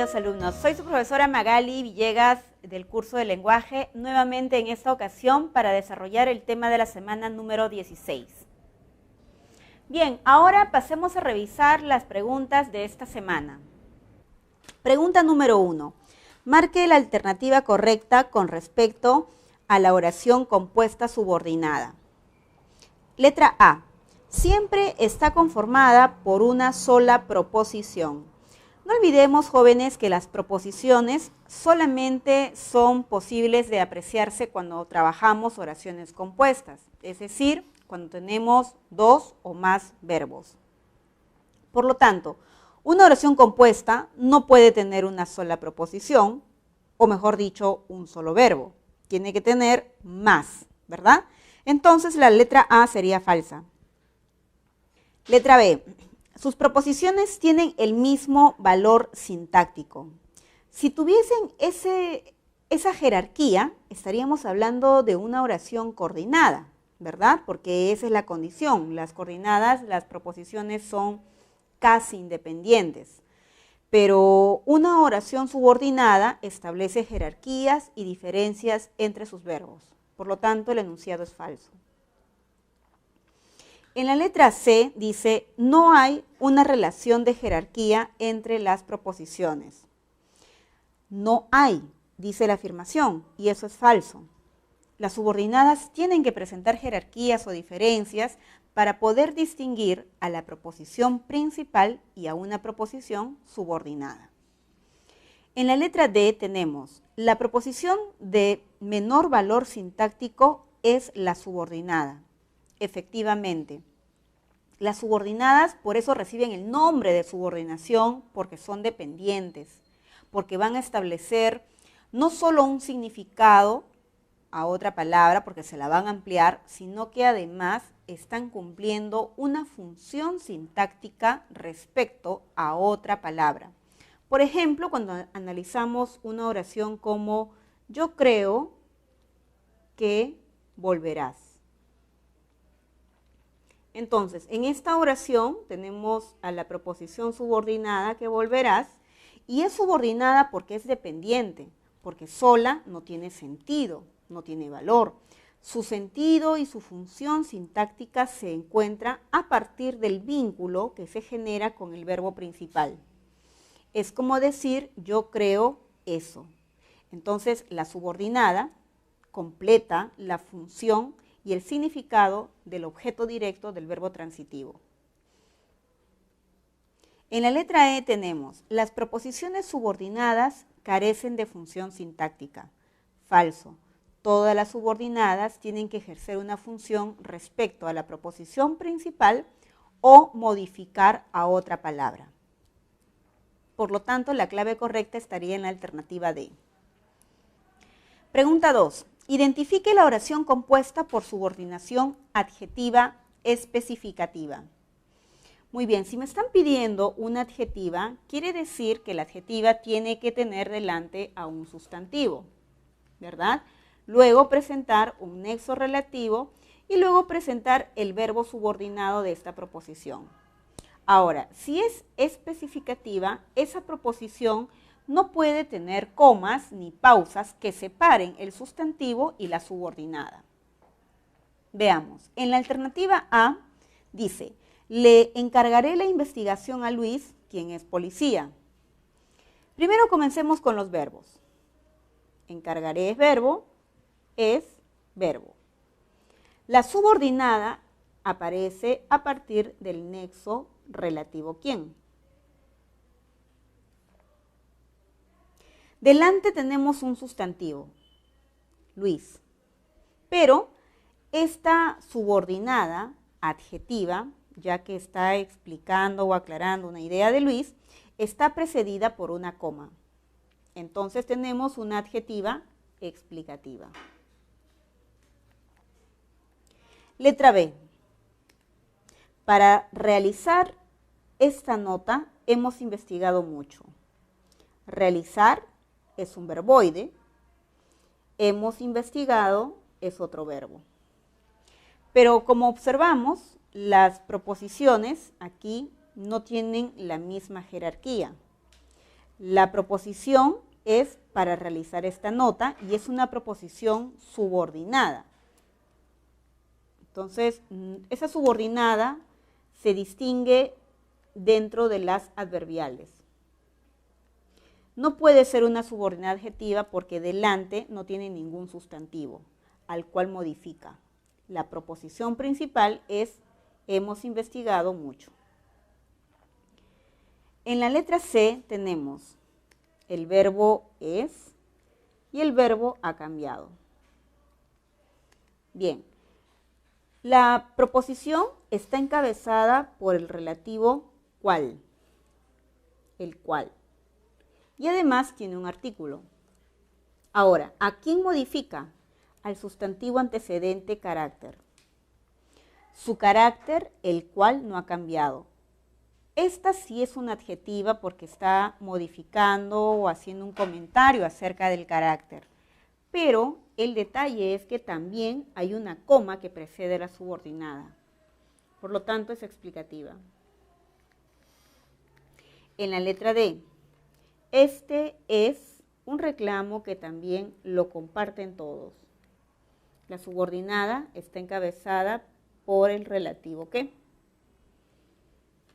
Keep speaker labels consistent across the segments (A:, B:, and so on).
A: queridos alumnos, soy su profesora Magali Villegas del curso de lenguaje, nuevamente en esta ocasión para desarrollar el tema de la semana número 16. Bien, ahora pasemos a revisar las preguntas de esta semana. Pregunta número 1. Marque la alternativa correcta con respecto a la oración compuesta subordinada. Letra A. Siempre está conformada por una sola proposición. No olvidemos, jóvenes, que las proposiciones solamente son posibles de apreciarse cuando trabajamos oraciones compuestas, es decir, cuando tenemos dos o más verbos. Por lo tanto, una oración compuesta no puede tener una sola proposición, o mejor dicho, un solo verbo. Tiene que tener más, ¿verdad? Entonces la letra A sería falsa. Letra B. Sus proposiciones tienen el mismo valor sintáctico. Si tuviesen esa jerarquía, estaríamos hablando de una oración coordinada, ¿verdad? Porque esa es la condición. Las coordinadas, las proposiciones son casi independientes. Pero una oración subordinada establece jerarquías y diferencias entre sus verbos. Por lo tanto, el enunciado es falso. En la letra C dice, no hay una relación de jerarquía entre las proposiciones. No hay, dice la afirmación, y eso es falso. Las subordinadas tienen que presentar jerarquías o diferencias para poder distinguir a la proposición principal y a una proposición subordinada. En la letra D tenemos, la proposición de menor valor sintáctico es la subordinada. Efectivamente, las subordinadas por eso reciben el nombre de subordinación porque son dependientes, porque van a establecer no solo un significado a otra palabra porque se la van a ampliar, sino que además están cumpliendo una función sintáctica respecto a otra palabra. Por ejemplo, cuando analizamos una oración como yo creo que volverás. Entonces, en esta oración tenemos a la proposición subordinada que volverás y es subordinada porque es dependiente, porque sola no tiene sentido, no tiene valor. Su sentido y su función sintáctica se encuentra a partir del vínculo que se genera con el verbo principal. Es como decir yo creo eso. Entonces, la subordinada completa la función y el significado del objeto directo del verbo transitivo. En la letra E tenemos, las proposiciones subordinadas carecen de función sintáctica. Falso. Todas las subordinadas tienen que ejercer una función respecto a la proposición principal o modificar a otra palabra. Por lo tanto, la clave correcta estaría en la alternativa D. Pregunta 2. Identifique la oración compuesta por subordinación adjetiva especificativa. Muy bien, si me están pidiendo una adjetiva, quiere decir que la adjetiva tiene que tener delante a un sustantivo, ¿verdad? Luego presentar un nexo relativo y luego presentar el verbo subordinado de esta proposición. Ahora, si es especificativa, esa proposición no puede tener comas ni pausas que separen el sustantivo y la subordinada. Veamos, en la alternativa A dice, le encargaré la investigación a Luis, quien es policía. Primero comencemos con los verbos. Encargaré es verbo, es verbo. La subordinada aparece a partir del nexo relativo quién. Delante tenemos un sustantivo, Luis, pero esta subordinada adjetiva, ya que está explicando o aclarando una idea de Luis, está precedida por una coma. Entonces tenemos una adjetiva explicativa. Letra B. Para realizar esta nota hemos investigado mucho. Realizar es un verboide, hemos investigado es otro verbo. Pero como observamos, las proposiciones aquí no tienen la misma jerarquía. La proposición es para realizar esta nota y es una proposición subordinada. Entonces, esa subordinada se distingue dentro de las adverbiales. No puede ser una subordinada adjetiva porque delante no tiene ningún sustantivo al cual modifica. La proposición principal es hemos investigado mucho. En la letra C tenemos el verbo es y el verbo ha cambiado. Bien, la proposición está encabezada por el relativo cual, el cual, y además tiene un artículo. Ahora, ¿a quién modifica? Al sustantivo antecedente carácter. Su carácter, el cual no ha cambiado. Esta sí es una adjetiva porque está modificando o haciendo un comentario acerca del carácter. Pero el detalle es que también hay una coma que precede a la subordinada. Por lo tanto, es explicativa. En la letra D, este es un reclamo que también lo comparten todos. La subordinada está encabezada por el relativo que.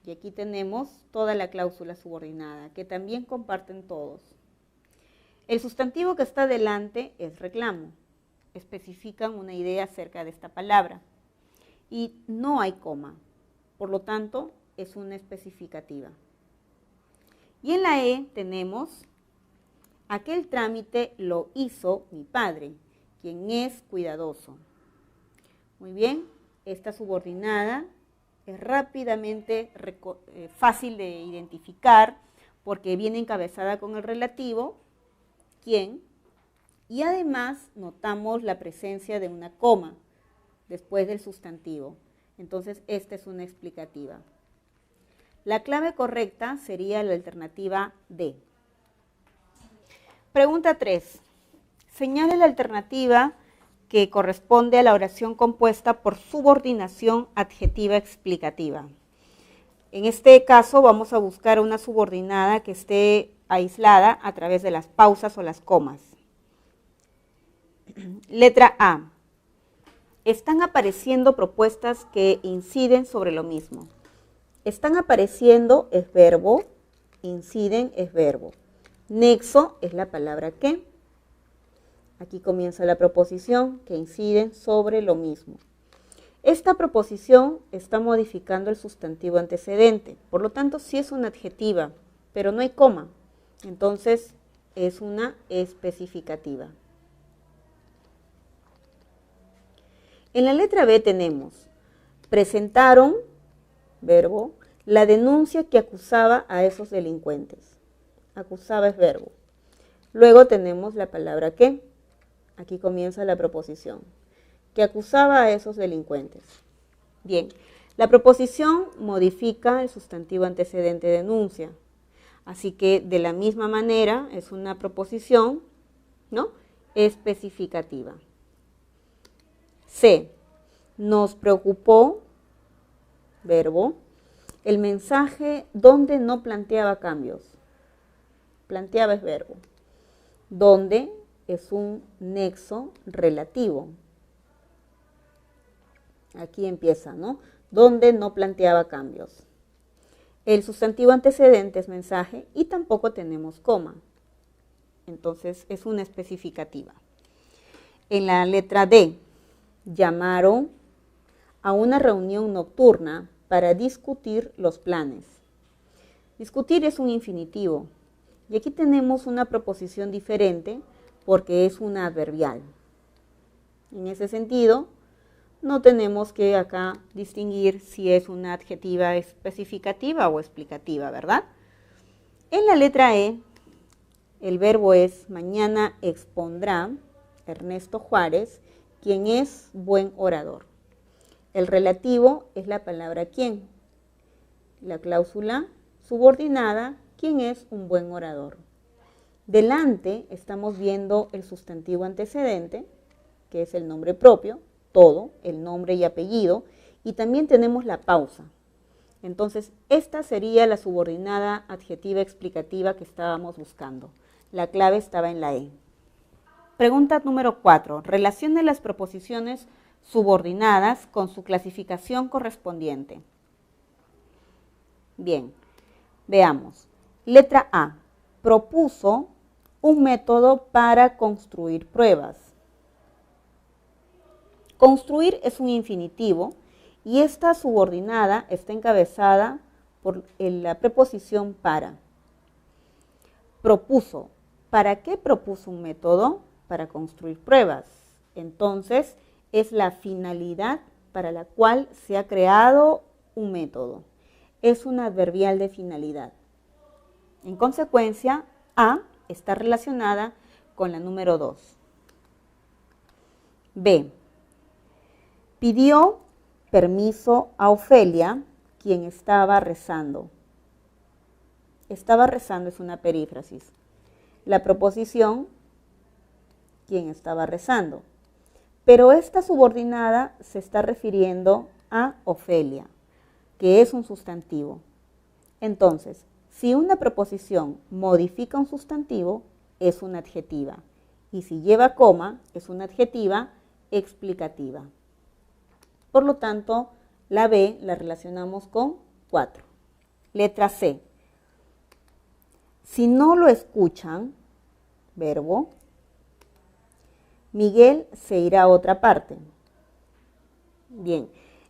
A: Y aquí tenemos toda la cláusula subordinada, que también comparten todos. El sustantivo que está delante es reclamo. Especifican una idea acerca de esta palabra. Y no hay coma. Por lo tanto, es una especificativa. Y en la E tenemos, aquel trámite lo hizo mi padre, quien es cuidadoso. Muy bien, esta subordinada es rápidamente fácil de identificar porque viene encabezada con el relativo, quién, y además notamos la presencia de una coma después del sustantivo. Entonces, esta es una explicativa. La clave correcta sería la alternativa D. Pregunta 3. Señale la alternativa que corresponde a la oración compuesta por subordinación adjetiva explicativa. En este caso vamos a buscar una subordinada que esté aislada a través de las pausas o las comas. Letra A. Están apareciendo propuestas que inciden sobre lo mismo. Están apareciendo es verbo, inciden es verbo. Nexo es la palabra que. Aquí comienza la proposición que inciden sobre lo mismo. Esta proposición está modificando el sustantivo antecedente, por lo tanto sí es una adjetiva, pero no hay coma, entonces es una especificativa. En la letra B tenemos, presentaron, verbo, la denuncia que acusaba a esos delincuentes. Acusaba es verbo. Luego tenemos la palabra que. Aquí comienza la proposición, que acusaba a esos delincuentes. Bien, la proposición modifica el sustantivo antecedente denuncia, así que de la misma manera es una proposición, ¿no?, especificativa. C, nos preocupó, verbo, el mensaje donde no planteaba cambios. Planteaba es verbo. Donde es un nexo relativo. Aquí empieza, ¿no? Donde no planteaba cambios. El sustantivo antecedente es mensaje y tampoco tenemos coma. Entonces es una especificativa. En la letra D, llamaron a una reunión nocturna para discutir los planes. Discutir es un infinitivo y aquí tenemos una proposición diferente porque es una adverbial. En ese sentido, no tenemos que acá distinguir si es una adjetiva especificativa o explicativa, ¿verdad? En la letra E, el verbo es mañana expondrá Ernesto Juárez, quien es buen orador. El relativo es la palabra quién. La cláusula subordinada, quien es un buen orador. Delante estamos viendo el sustantivo antecedente, que es el nombre propio, todo, el nombre y apellido, y también tenemos la pausa. Entonces, esta sería la subordinada adjetiva explicativa que estábamos buscando. La clave estaba en la E. Pregunta número 4. Relacione las proposiciones subordinadas con su clasificación correspondiente. Bien, veamos. Letra A. Propuso un método para construir pruebas. Construir es un infinitivo y esta subordinada está encabezada por la preposición para. Propuso. ¿Para qué propuso un método? Para construir pruebas. Entonces, es la finalidad para la cual se ha creado un método. Es un adverbial de finalidad. En consecuencia, A está relacionada con la número 2. B. Pidió permiso a Ofelia, quien estaba rezando. Estaba rezando es una perífrasis. La proposición, quien estaba rezando. Pero esta subordinada se está refiriendo a Ofelia, que es un sustantivo. Entonces, si una proposición modifica un sustantivo, es una adjetiva. Y si lleva coma, es una adjetiva explicativa. Por lo tanto, la B la relacionamos con 4. Letra C. Si no lo escuchan, verbo, Miguel se irá a otra parte. Bien,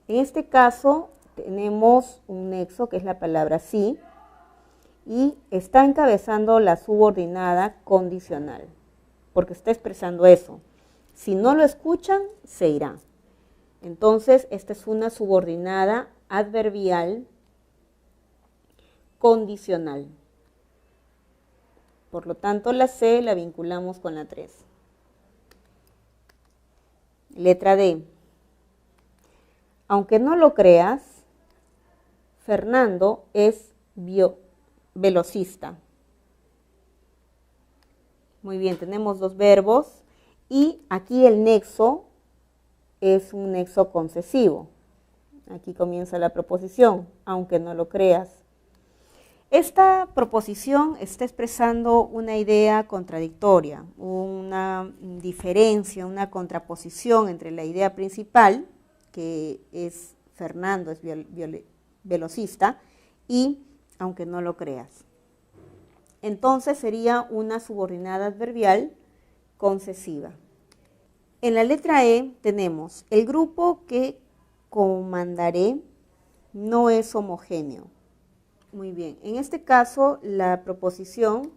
A: en este caso tenemos un nexo que es la palabra sí y está encabezando la subordinada condicional, porque está expresando eso. Si no lo escuchan, se irá. Entonces, esta es una subordinada adverbial condicional. Por lo tanto, la C la vinculamos con la 3. Letra D. Aunque no lo creas, Fernando es velocista. Muy bien, tenemos dos verbos y aquí el nexo es un nexo concesivo. Aquí comienza la proposición, aunque no lo creas. Esta proposición está expresando una idea contradictoria, una diferencia, una contraposición entre la idea principal, que es Fernando es velocista, y aunque no lo creas. Entonces sería una subordinada adverbial concesiva. En la letra E tenemos el grupo que comandaré no es homogéneo. Muy bien, en este caso la proposición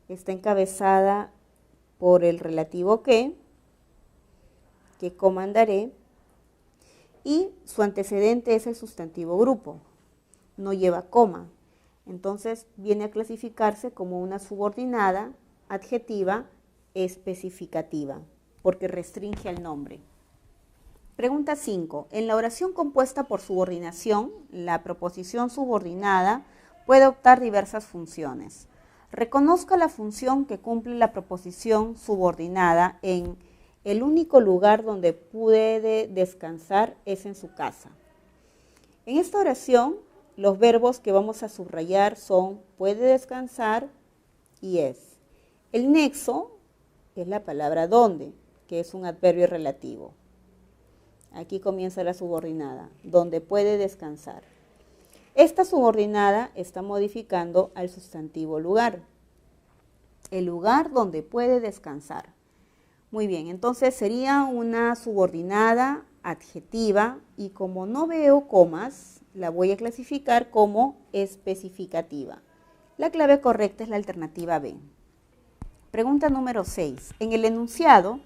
A: está encabezada por el relativo que comandaré, y su antecedente es el sustantivo grupo, no lleva coma. Entonces viene a clasificarse como una subordinada adjetiva especificativa, porque restringe al nombre. Pregunta 5. En la oración compuesta por subordinación, la proposición subordinada puede adoptar diversas funciones. Reconozca la función que cumple la proposición subordinada en el único lugar donde puede descansar es en su casa. En esta oración, los verbos que vamos a subrayar son puede descansar y es. El nexo es la palabra donde, que es un adverbio relativo. Aquí comienza la subordinada, donde puede descansar. Esta subordinada está modificando al sustantivo lugar, el lugar donde puede descansar. Muy bien, entonces sería una subordinada adjetiva y como no veo comas, la voy a clasificar como especificativa. La clave correcta es la alternativa B. Pregunta número 6. En el enunciado,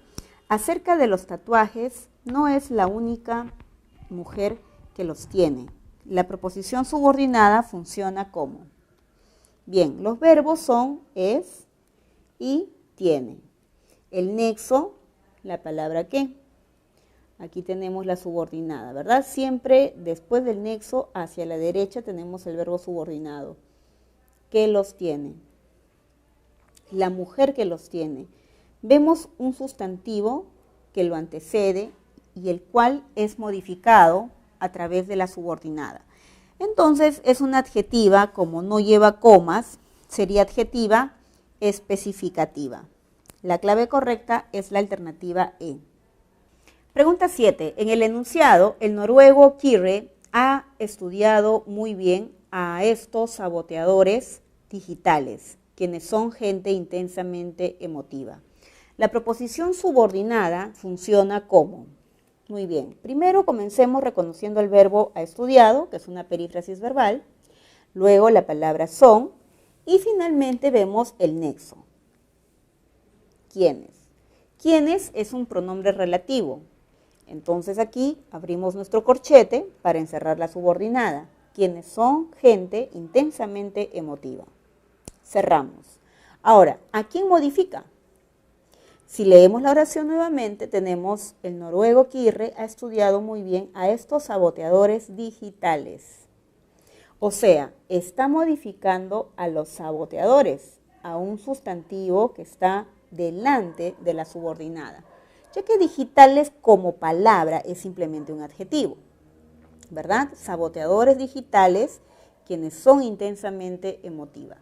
A: acerca de los tatuajes, no es la única mujer que los tiene. La proposición subordinada funciona como. Bien, los verbos son es y tiene. El nexo, la palabra que. Aquí tenemos la subordinada, ¿verdad? Siempre después del nexo hacia la derecha tenemos el verbo subordinado. ¿Qué los tiene? La mujer que los tiene. Vemos un sustantivo que lo antecede y el cual es modificado a través de la subordinada. Entonces es una adjetiva, como no lleva comas, sería adjetiva especificativa. La clave correcta es la alternativa E. Pregunta 7. En el enunciado, el noruego Kyrre ha estudiado muy bien a estos saboteadores digitales, quienes son gente intensamente emotiva. La proposición subordinada funciona como. Muy bien, primero comencemos reconociendo el verbo ha estudiado, que es una perífrasis verbal, luego la palabra son y finalmente vemos el nexo. ¿Quiénes? ¿Quiénes? Es un pronombre relativo. Entonces aquí abrimos nuestro corchete para encerrar la subordinada. Quienes son gente intensamente emotiva. Cerramos. Ahora, ¿a quién modifica? Si leemos la oración nuevamente, tenemos el noruego Kyrre ha estudiado muy bien a estos saboteadores digitales. O sea, está modificando a los saboteadores, a un sustantivo que está delante de la subordinada, ya que digitales como palabra es simplemente un adjetivo, ¿verdad? Saboteadores digitales, quienes son intensamente emotiva.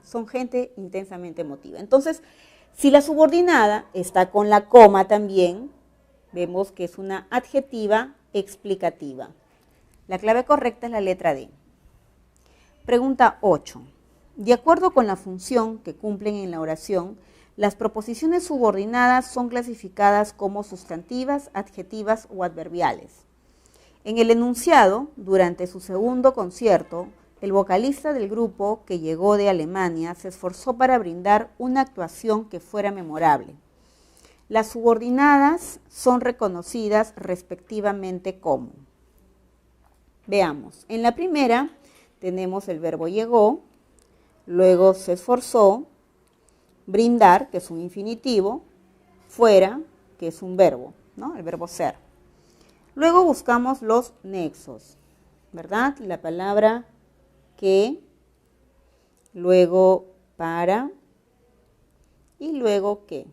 A: Son gente intensamente emotiva. Entonces, si la subordinada está con la coma también, vemos que es una adjetiva explicativa. La clave correcta es la letra D. Pregunta 8. De acuerdo con la función que cumplen en la oración, las proposiciones subordinadas son clasificadas como sustantivas, adjetivas o adverbiales. En el enunciado, durante su segundo concierto, el vocalista del grupo que llegó de Alemania se esforzó para brindar una actuación que fuera memorable. Las subordinadas son reconocidas respectivamente como. Veamos, en la primera tenemos el verbo llegó, luego se esforzó, brindar, que es un infinitivo, fuera, que es un verbo, ¿no? El verbo ser. Luego buscamos los nexos, ¿verdad? La palabra que, luego para y luego que.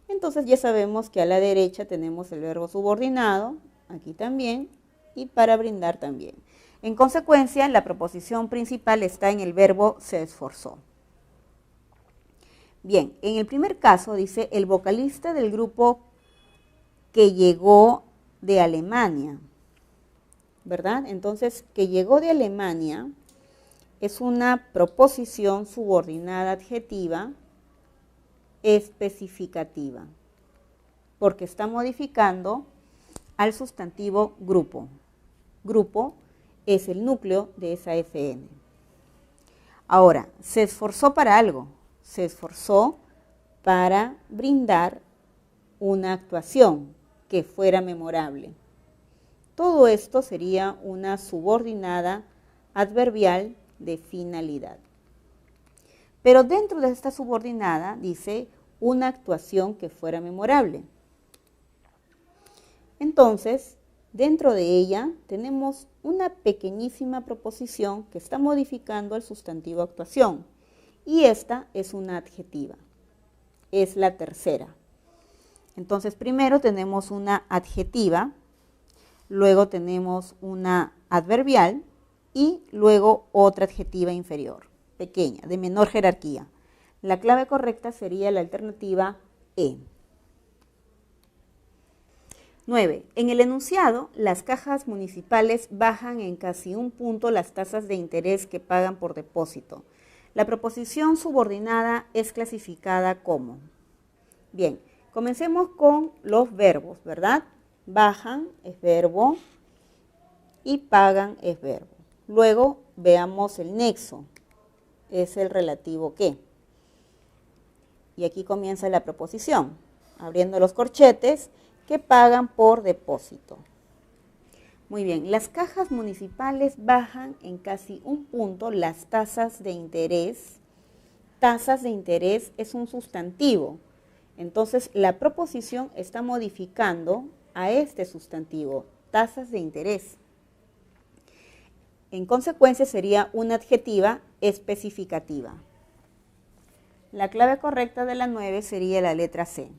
A: Entonces ya sabemos que a la derecha tenemos el verbo subordinado, aquí también, y para brindar también. En consecuencia, la proposición principal está en el verbo se esforzó. Bien, en el primer caso dice el vocalista del grupo que llegó de Alemania, ¿verdad? Entonces, que llegó de Alemania es una proposición subordinada adjetiva especificativa, porque está modificando al sustantivo grupo. Grupo es el núcleo de esa FN. Ahora, se esforzó para algo, se esforzó para brindar una actuación que fuera memorable. Todo esto sería una subordinada adverbial de finalidad. Pero dentro de esta subordinada dice una actuación que fuera memorable. Entonces, dentro de ella tenemos una pequeñísima proposición que está modificando el sustantivo actuación. Y esta es una adjetiva. Es la tercera. Entonces, primero tenemos una adjetiva, luego tenemos una adverbial y luego otra adjetiva inferior, pequeña, de menor jerarquía. La clave correcta sería la alternativa E. 9. En el enunciado, las cajas municipales bajan en casi un punto las tasas de interés que pagan por depósito. La proposición subordinada es clasificada como. Bien, comencemos con los verbos, ¿verdad? Bajan es verbo y pagan es verbo. Luego veamos el nexo, es el relativo que. Y aquí comienza la proposición, abriendo los corchetes que pagan por depósito. Muy bien, las cajas municipales bajan en casi un punto las tasas de interés. Tasas de interés es un sustantivo. Entonces, la proposición está modificando a este sustantivo, tasas de interés. En consecuencia, sería una adjetiva especificativa. La clave correcta de la 9 sería la letra C.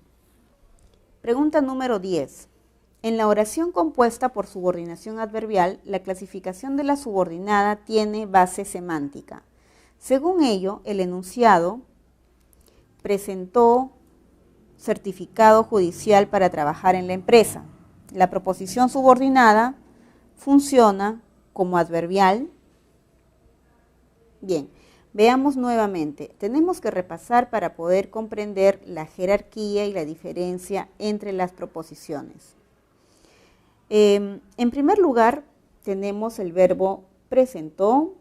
A: Pregunta número 10. En la oración compuesta por subordinación adverbial, la clasificación de la subordinada tiene base semántica. Según ello, el enunciado presentó certificado judicial para trabajar en la empresa. La proposición subordinada funciona como adverbial. Bien, veamos nuevamente. Tenemos que repasar para poder comprender la jerarquía y la diferencia entre las proposiciones. En primer lugar, tenemos el verbo presentó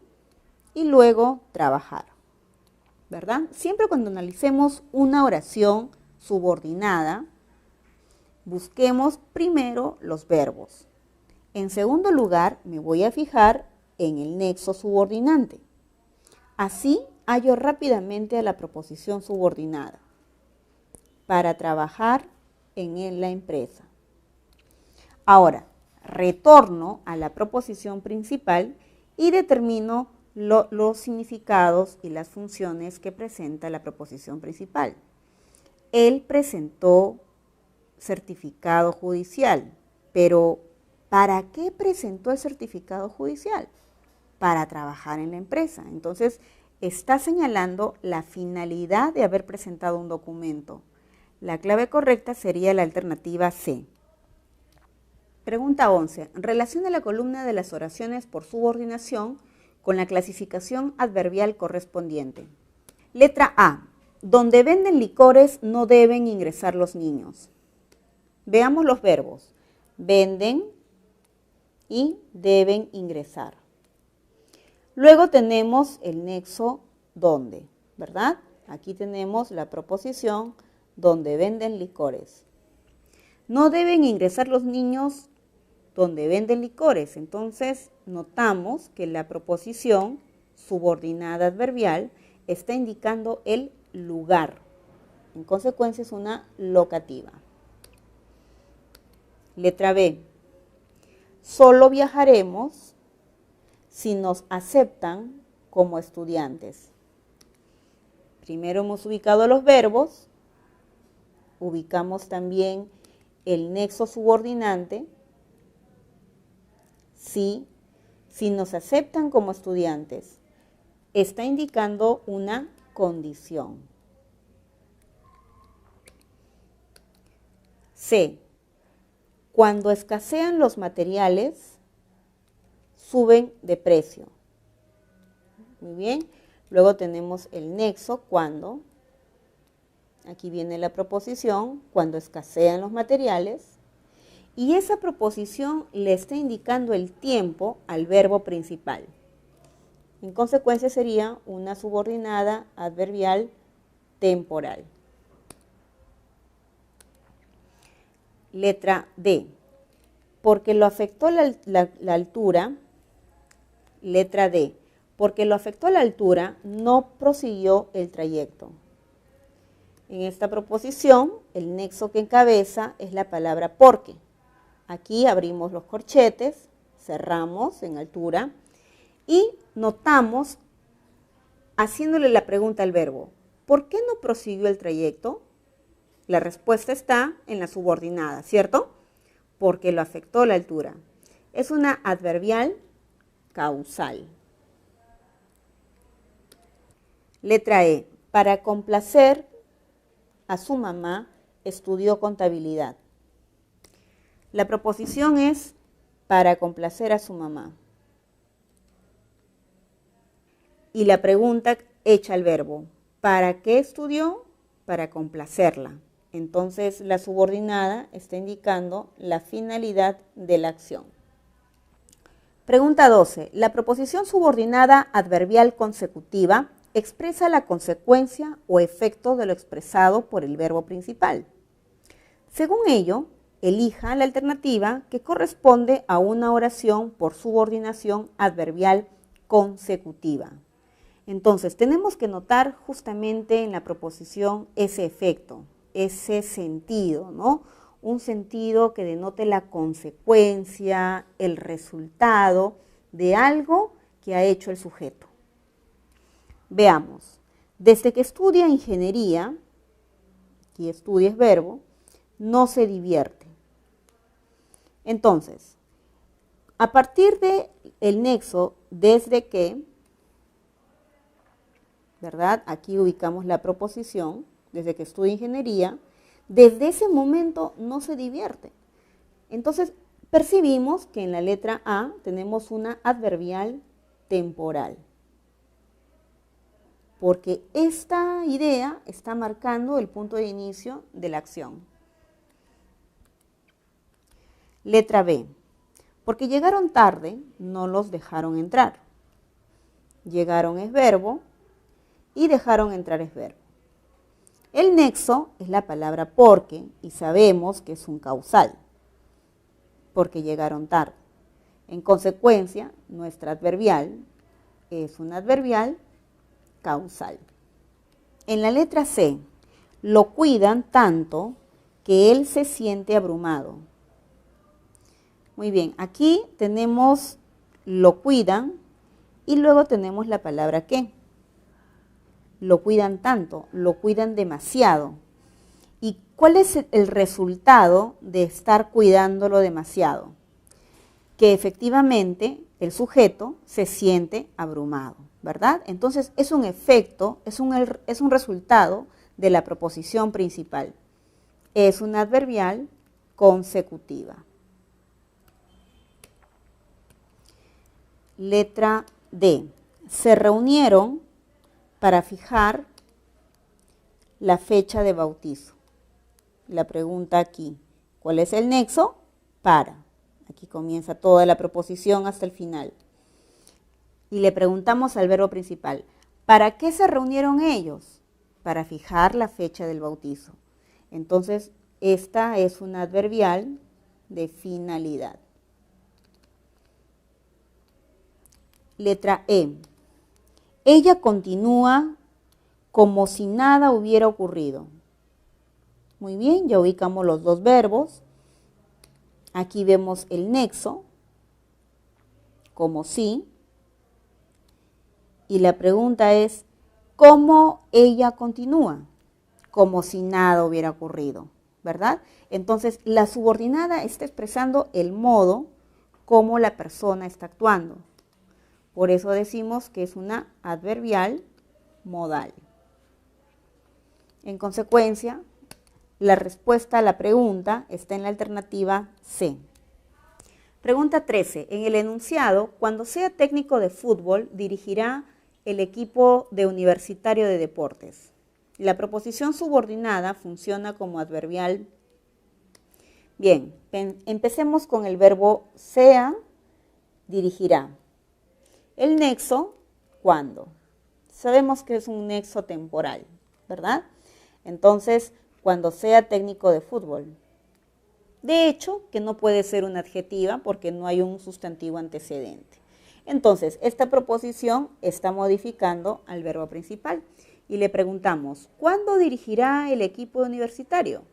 A: y luego trabajar, ¿verdad? Siempre cuando analicemos una oración subordinada, busquemos primero los verbos. En segundo lugar, me voy a fijar en el nexo subordinante. Así hallo rápidamente a la proposición subordinada para trabajar en la empresa. Ahora, retorno a la proposición principal y determino los significados y las funciones que presenta la proposición principal. Él presentó certificado judicial, pero ¿para qué presentó el certificado judicial? Para trabajar en la empresa. Entonces, está señalando la finalidad de haber presentado un documento. La clave correcta sería la alternativa C. Pregunta 11. Relaciona la columna de las oraciones por subordinación con la clasificación adverbial correspondiente. Letra A. Donde venden licores no deben ingresar los niños. Veamos los verbos. Venden y deben ingresar. Luego tenemos el nexo donde, ¿verdad? Aquí tenemos la proposición donde venden licores. No deben ingresar los niños donde venden licores. Entonces, notamos que la proposición subordinada adverbial está indicando el lugar. En consecuencia, es una locativa. Letra B. Solo viajaremos si nos aceptan como estudiantes. Primero hemos ubicado los verbos, ubicamos también el nexo subordinante. Si nos aceptan como estudiantes, está indicando una condición. C. Cuando escasean los materiales, suben de precio. Muy bien. Luego tenemos el nexo cuando. Aquí viene la proposición, cuando escasean los materiales. Y esa proposición le está indicando el tiempo al verbo principal. En consecuencia sería una subordinada adverbial temporal. Letra D. Porque lo afectó la altura. Letra D. Porque lo afectó a la altura, no prosiguió el trayecto. En esta proposición, el nexo que encabeza es la palabra porque. Aquí abrimos los corchetes, cerramos en altura y notamos, haciéndole la pregunta al verbo, ¿por qué no prosiguió el trayecto? La respuesta está en la subordinada, ¿cierto? Porque lo afectó la altura. Es una adverbial causal. Letra E. Para complacer a su mamá, estudió contabilidad. La proposición es para complacer a su mamá. Y la pregunta echa al verbo, ¿para qué estudió? Para complacerla. Entonces, la subordinada está indicando la finalidad de la acción. Pregunta 12. La proposición subordinada adverbial consecutiva expresa la consecuencia o efecto de lo expresado por el verbo principal. Según ello, elija la alternativa que corresponde a una oración por subordinación adverbial consecutiva. Entonces, tenemos que notar justamente en la proposición ese efecto, ese sentido, ¿no? Un sentido que denote la consecuencia, el resultado de algo que ha hecho el sujeto. Veamos, desde que estudia ingeniería, aquí estudia es verbo, no se divierte. Entonces, a partir de el nexo desde que, ¿verdad? Aquí ubicamos la proposición, desde que estudia ingeniería, desde ese momento no se divierte. Entonces, percibimos que en la letra A tenemos una adverbial temporal, porque esta idea está marcando el punto de inicio de la acción. Letra B, porque llegaron tarde, no los dejaron entrar. Llegaron es verbo y dejaron entrar es verbo. El nexo es la palabra porque y sabemos que es un causal, porque llegaron tarde. En consecuencia, nuestra adverbial es un adverbial causal. En la letra C, lo cuidan tanto que él se siente abrumado. Muy bien, aquí tenemos lo cuidan y luego tenemos la palabra que. Lo cuidan tanto, lo cuidan demasiado. ¿Y cuál es el resultado de estar cuidándolo demasiado? Que efectivamente el sujeto se siente abrumado, ¿verdad? Entonces es un efecto, es un resultado de la proposición principal. Es una adverbial consecutiva. Letra D. Se reunieron para fijar la fecha de bautizo. La pregunta aquí, ¿cuál es el nexo? Para. Aquí comienza toda la proposición hasta el final. Y le preguntamos al verbo principal, ¿para qué se reunieron ellos? Para fijar la fecha del bautizo. Entonces, esta es una adverbial de finalidad. Letra E. Ella continúa como si nada hubiera ocurrido. Muy bien, ya ubicamos los dos verbos. Aquí vemos el nexo, como si. Y la pregunta es, ¿cómo ella continúa? Como si nada hubiera ocurrido, ¿verdad? Entonces, la subordinada está expresando el modo como la persona está actuando. Por eso decimos que es una adverbial modal. En consecuencia, la respuesta a la pregunta está en la alternativa C. Pregunta 13. En el enunciado, cuando sea técnico de fútbol, dirigirá el equipo de Universitario de Deportes. La proposición subordinada funciona como adverbial. Bien, empecemos con el verbo sea, dirigirá. El nexo, ¿cuándo? Sabemos que es un nexo temporal, ¿verdad? Entonces, cuando sea técnico de fútbol. De hecho, que no puede ser una adjetiva porque no hay un sustantivo antecedente. Entonces, esta proposición está modificando al verbo principal. Y le preguntamos, ¿cuándo dirigirá el equipo universitario?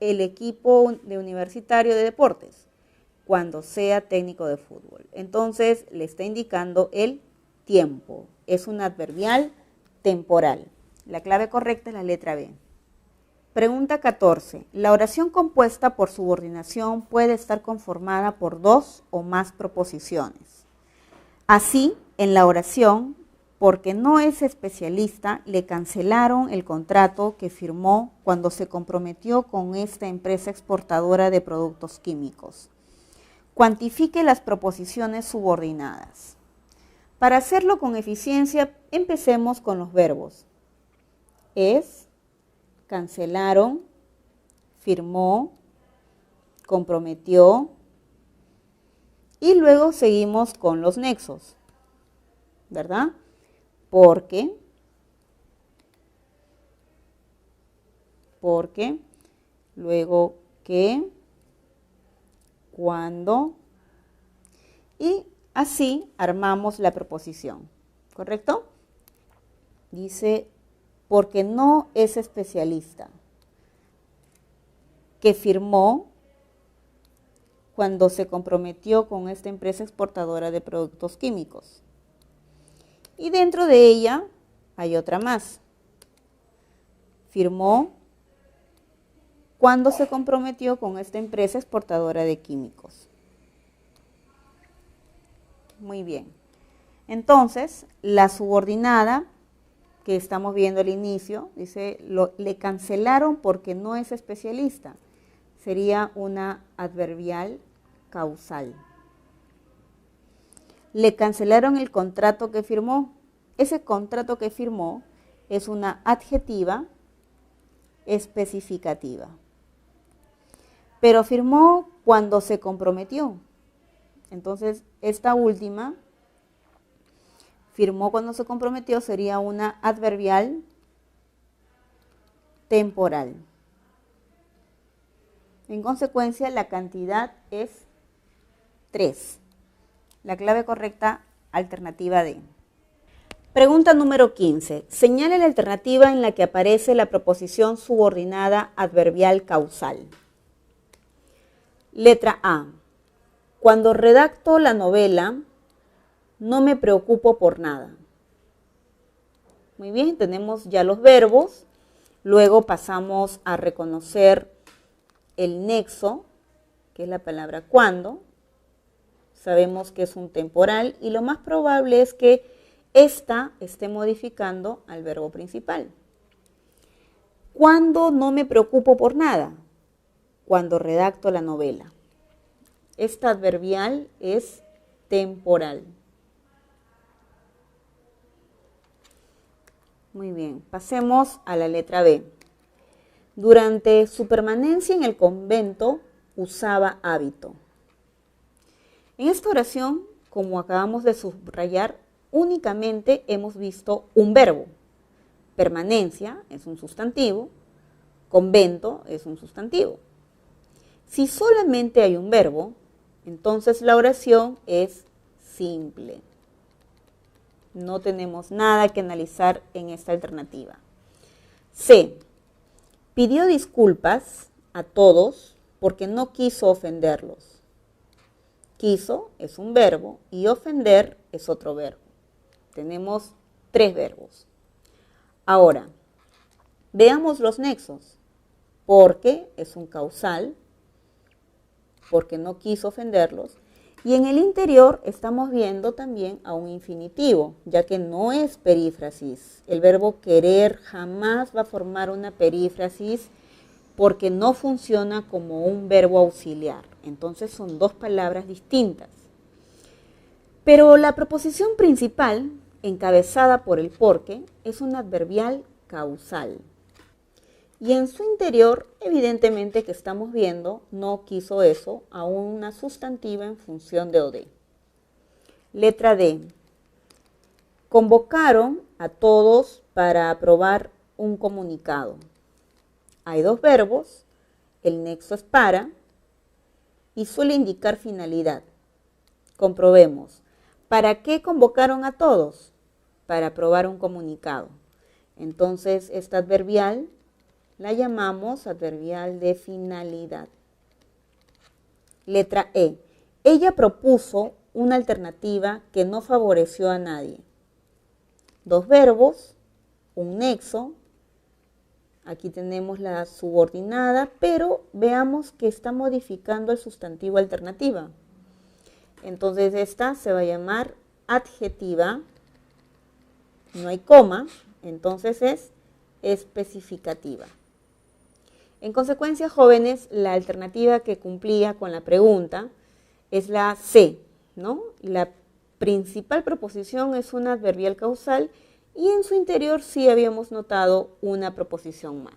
A: El equipo de Universitario de Deportes. Cuando sea técnico de fútbol. Entonces, le está indicando el tiempo. Es un adverbial temporal. La clave correcta es la letra B. Pregunta 14. La oración compuesta por subordinación puede estar conformada por dos o más proposiciones. Así, en la oración, porque no es especialista, le cancelaron el contrato que firmó cuando se comprometió con esta empresa exportadora de productos químicos. Cuantifique las proposiciones subordinadas. Para hacerlo con eficiencia, empecemos con los verbos. Es, cancelaron, firmó, comprometió y luego seguimos con los nexos, ¿verdad? Porque, luego que, cuando, y así armamos la proposición, ¿correcto? Dice, porque no es especialista, que firmó cuando se comprometió con esta empresa exportadora de productos químicos. Y dentro de ella hay otra más. Firmó cuando se comprometió con esta empresa exportadora de químicos. Muy bien. Entonces, la subordinada que estamos viendo al inicio, dice, le cancelaron porque no es especialista. Sería una adverbial causal. Le cancelaron el contrato que firmó. Ese contrato que firmó es una adjetiva especificativa. Pero firmó cuando se comprometió. Entonces, esta última, firmó cuando se comprometió, sería una adverbial temporal. En consecuencia, la cantidad es 3. La clave correcta, alternativa D. Pregunta número 15. Señale la alternativa en la que aparece la proposición subordinada adverbial causal. Letra A. Cuando redacto la novela, no me preocupo por nada. Muy bien, tenemos ya los verbos. Luego pasamos a reconocer el nexo, que es la palabra cuando. Sabemos que es un temporal y lo más probable es que ésta esté modificando al verbo principal. ¿Cuándo no me preocupo por nada? Cuando redacto la novela. Esta adverbial es temporal. Muy bien, pasemos a la letra B. Durante su permanencia en el convento usaba hábito. En esta oración, como acabamos de subrayar, únicamente hemos visto un verbo. Permanencia es un sustantivo, convento es un sustantivo. Si solamente hay un verbo, entonces la oración es simple. No tenemos nada que analizar en esta alternativa. C. Pidió disculpas a todos porque no quiso ofenderlos. Quiso es un verbo y ofender es otro verbo. Tenemos 3 verbos. Ahora, veamos los nexos. Porque es un causal, porque no quiso ofenderlos. Y en el interior estamos viendo también a un infinitivo, ya que no es perífrasis. El verbo querer jamás va a formar una perífrasis porque no funciona como un verbo auxiliar. Entonces son 2 palabras distintas. Pero la proposición principal, encabezada por el porque, es un adverbial causal. Y en su interior, evidentemente que estamos viendo, no quiso eso, a una sustantiva en función de OD. Letra D. Convocaron a todos para aprobar un comunicado. Hay 2 verbos, el nexo es para y suele indicar finalidad. Comprobemos. ¿Para qué convocaron a todos? Para aprobar un comunicado. Entonces, esta adverbial la llamamos adverbial de finalidad. Letra E. Ella propuso una alternativa que no favoreció a nadie. 2 verbos, un nexo. Aquí tenemos la subordinada, pero veamos que está modificando el sustantivo alternativa. Entonces esta se va a llamar adjetiva, no hay coma, entonces es especificativa. En consecuencia, jóvenes, la alternativa que cumplía con la pregunta es la C, ¿no? La principal proposición es una adverbial causal y en su interior sí habíamos notado una proposición más.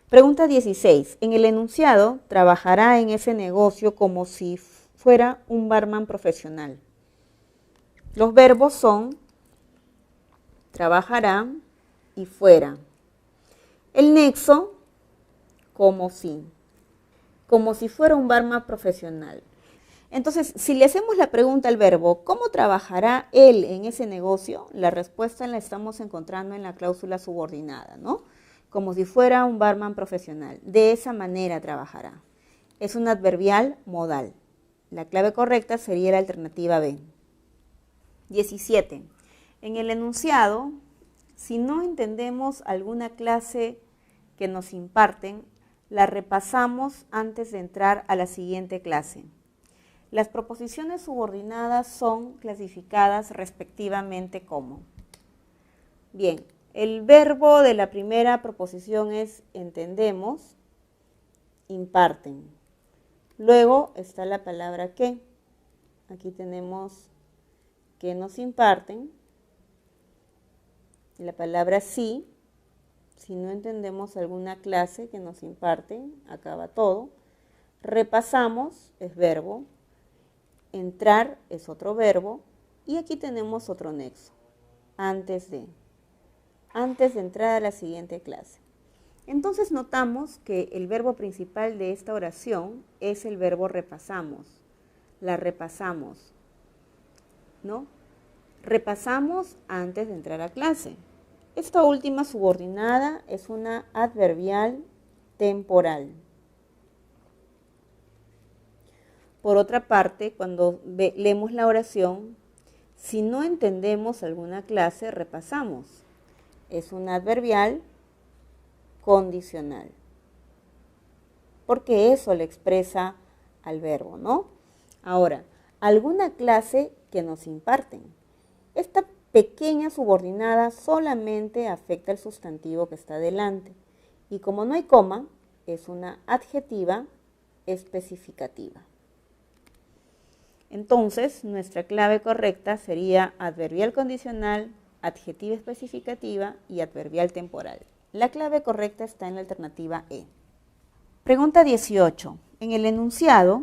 A: Pregunta 16. En el enunciado, trabajará en ese negocio como si fuera un barman profesional. Los verbos son trabajará y fuera. El nexo, como si fuera un barman profesional. Entonces, si le hacemos la pregunta al verbo, ¿cómo trabajará él en ese negocio? La respuesta la estamos encontrando en la cláusula subordinada, ¿no? Como si fuera un barman profesional. De esa manera trabajará. Es un adverbial modal. La clave correcta sería la alternativa B. 17. En el enunciado, si no entendemos alguna clase que nos imparten la repasamos antes de entrar a la siguiente clase. Las proposiciones subordinadas son clasificadas respectivamente como. Bien, el verbo de la primera proposición es entendemos, imparten. Luego está la palabra que. Aquí tenemos que nos imparten. La palabra sí. Si no entendemos alguna clase que nos imparten, acaba todo. Repasamos es verbo. Entrar es otro verbo. Y aquí tenemos otro nexo. Antes de entrar a la siguiente clase. Entonces notamos que el verbo principal de esta oración es el verbo repasamos. La repasamos, ¿no? Repasamos antes de entrar a clase. Esta última subordinada es una adverbial temporal. Por otra parte, cuando leemos la oración, si no entendemos alguna clase, repasamos. Es una adverbial condicional, porque eso le expresa al verbo, ¿no? Ahora, alguna clase que nos imparten. Esta pequeña subordinada solamente afecta el sustantivo que está delante, y como no hay coma, es una adjetiva especificativa. Entonces, nuestra clave correcta sería adverbial condicional, adjetiva especificativa y adverbial temporal. La clave correcta está en la alternativa E. Pregunta 18. En el enunciado,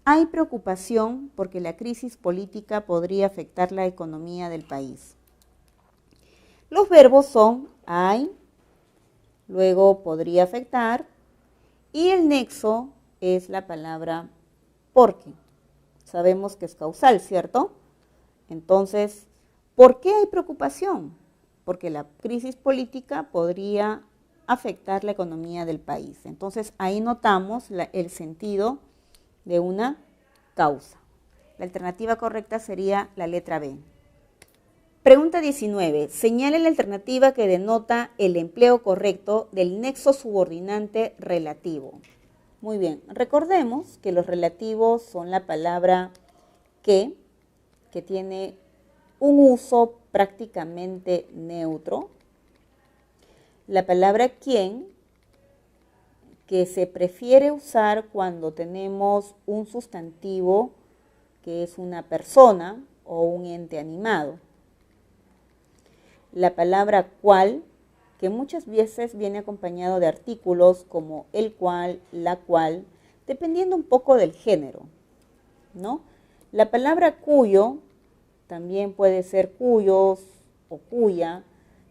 A: hay preocupación porque la crisis política podría afectar la economía del país. Los verbos son hay, luego podría afectar, y el nexo es la palabra porque. Sabemos que es causal, ¿cierto? Entonces, ¿por qué hay preocupación? Porque la crisis política podría afectar la economía del país. Entonces, ahí notamos el sentido de una causa. La alternativa correcta sería la letra B. Pregunta 19. Señale la alternativa que denota el empleo correcto del nexo subordinante relativo. Muy bien, recordemos que los relativos son la palabra que tiene un uso prácticamente neutro. La palabra quién, que se prefiere usar cuando tenemos un sustantivo que es una persona o un ente animado. La palabra cuál, que muchas veces viene acompañado de artículos como el cual, la cual, dependiendo un poco del género, ¿no? La palabra cuyo también puede ser cuyos o cuya,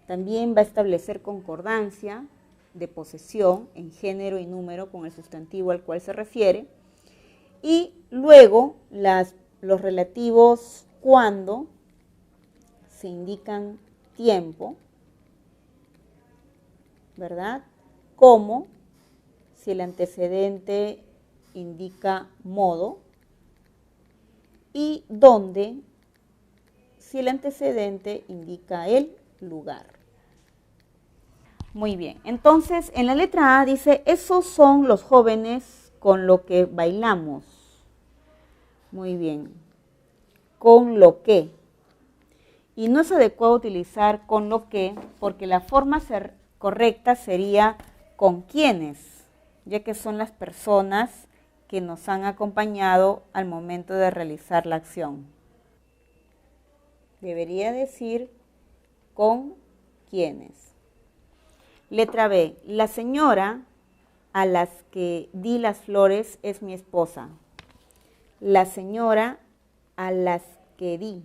A: también va a establecer concordancia de posesión en género y número con el sustantivo al cual se refiere. Y luego los relativos cuando se indican tiempo, ¿verdad? Como si el antecedente indica modo y dónde si el antecedente indica el lugar. Muy bien, entonces en la letra A dice, esos son los jóvenes con lo que bailamos. Muy bien, con lo que. Y no es adecuado utilizar con lo que porque la forma correcta sería con quienes, ya que son las personas que nos han acompañado al momento de realizar la acción. Debería decir con quienes. Letra B. La señora a las que di las flores es mi esposa. La señora a las que di.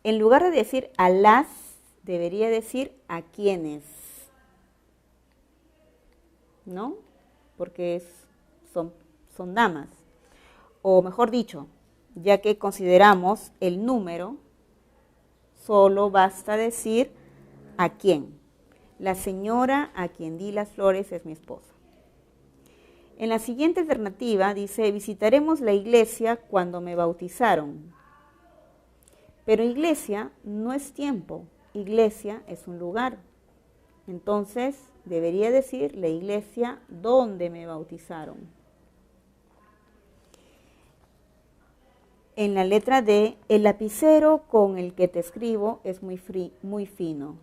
A: En lugar de decir a las, debería decir a quienes. ¿No? Porque son damas. O mejor dicho, ya que consideramos el número, solo basta decir a quién. La señora a quien di las flores es mi esposa. En la siguiente alternativa dice, visitaremos la iglesia cuando me bautizaron. Pero iglesia no es tiempo, iglesia es un lugar. Entonces, debería decir la iglesia donde me bautizaron. En la letra D, el lapicero con el que te escribo es muy fino.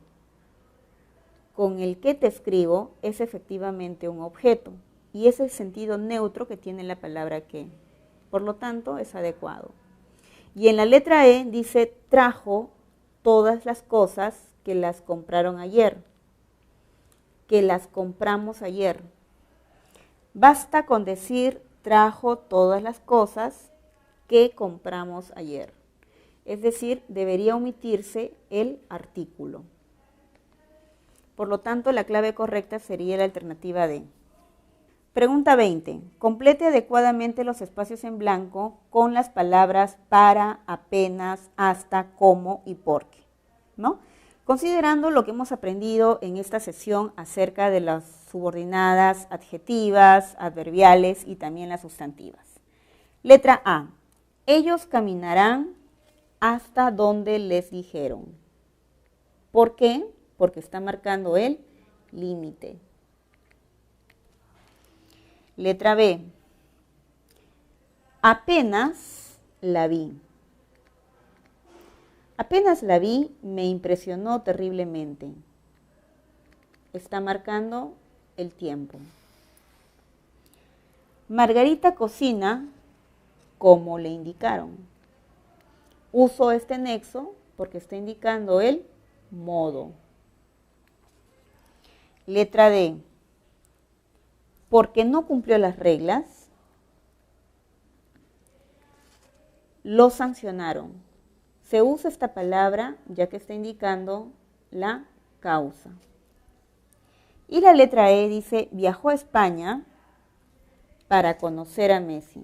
A: Con el que te escribo es efectivamente un objeto y es el sentido neutro que tiene la palabra que. Por lo tanto, es adecuado. Y en la letra E dice, trajo todas las cosas que las compraron ayer, que las compramos ayer. Basta con decir, trajo todas las cosas que compramos ayer. Es decir, debería omitirse el artículo. Por lo tanto, la clave correcta sería la alternativa D. Pregunta 20. Complete adecuadamente los espacios en blanco con las palabras para, apenas, hasta, como y porque, ¿no? Considerando lo que hemos aprendido en esta sesión acerca de las subordinadas adjetivas, adverbiales y también las sustantivas. Letra A. Ellos caminarán hasta donde les dijeron. ¿Por qué? Porque está marcando el límite. Letra B. Apenas la vi. Apenas la vi, me impresionó terriblemente. Está marcando el tiempo. Margarita cocina como le indicaron. Uso este nexo porque está indicando el modo. Letra D. Porque no cumplió las reglas, lo sancionaron. Se usa esta palabra ya que está indicando la causa. Y la letra E dice, viajó a España para conocer a Messi.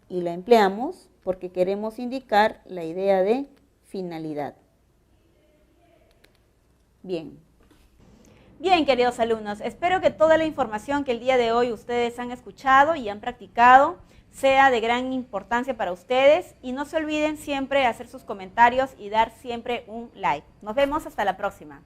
A: Y la empleamos porque queremos indicar la idea de finalidad. Bien. Bien, queridos alumnos, espero que toda la información que el día de hoy ustedes han escuchado y han practicado sea de gran importancia para ustedes y no se olviden siempre hacer sus comentarios y dar siempre un like. Nos vemos hasta la próxima.